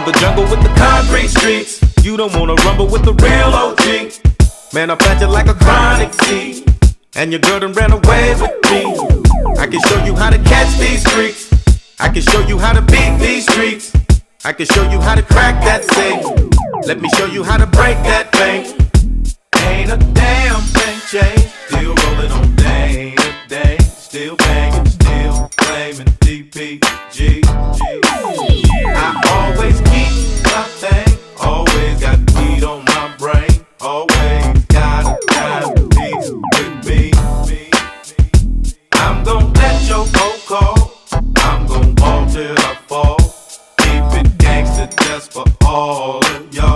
from the jungle with the concrete streets. You don't wanna rumble with the real OG. Man, I plant you like a chronic seed, and your girl done ran away with me. I can show you how to catch these freaks. I can show you how to beat these streets. I can show you how to crack that safe. Let me show you how to break that bank. Ain't a damn thing changed. Still rolling on day to day. Still banging, still claiming DPG. I always keep my thing. Always got weed on my brain. Always got a dime piece with me. I'm gon' let your phone call. I'm gon' ball till I fall. Keep it gangsta just for all of y'all.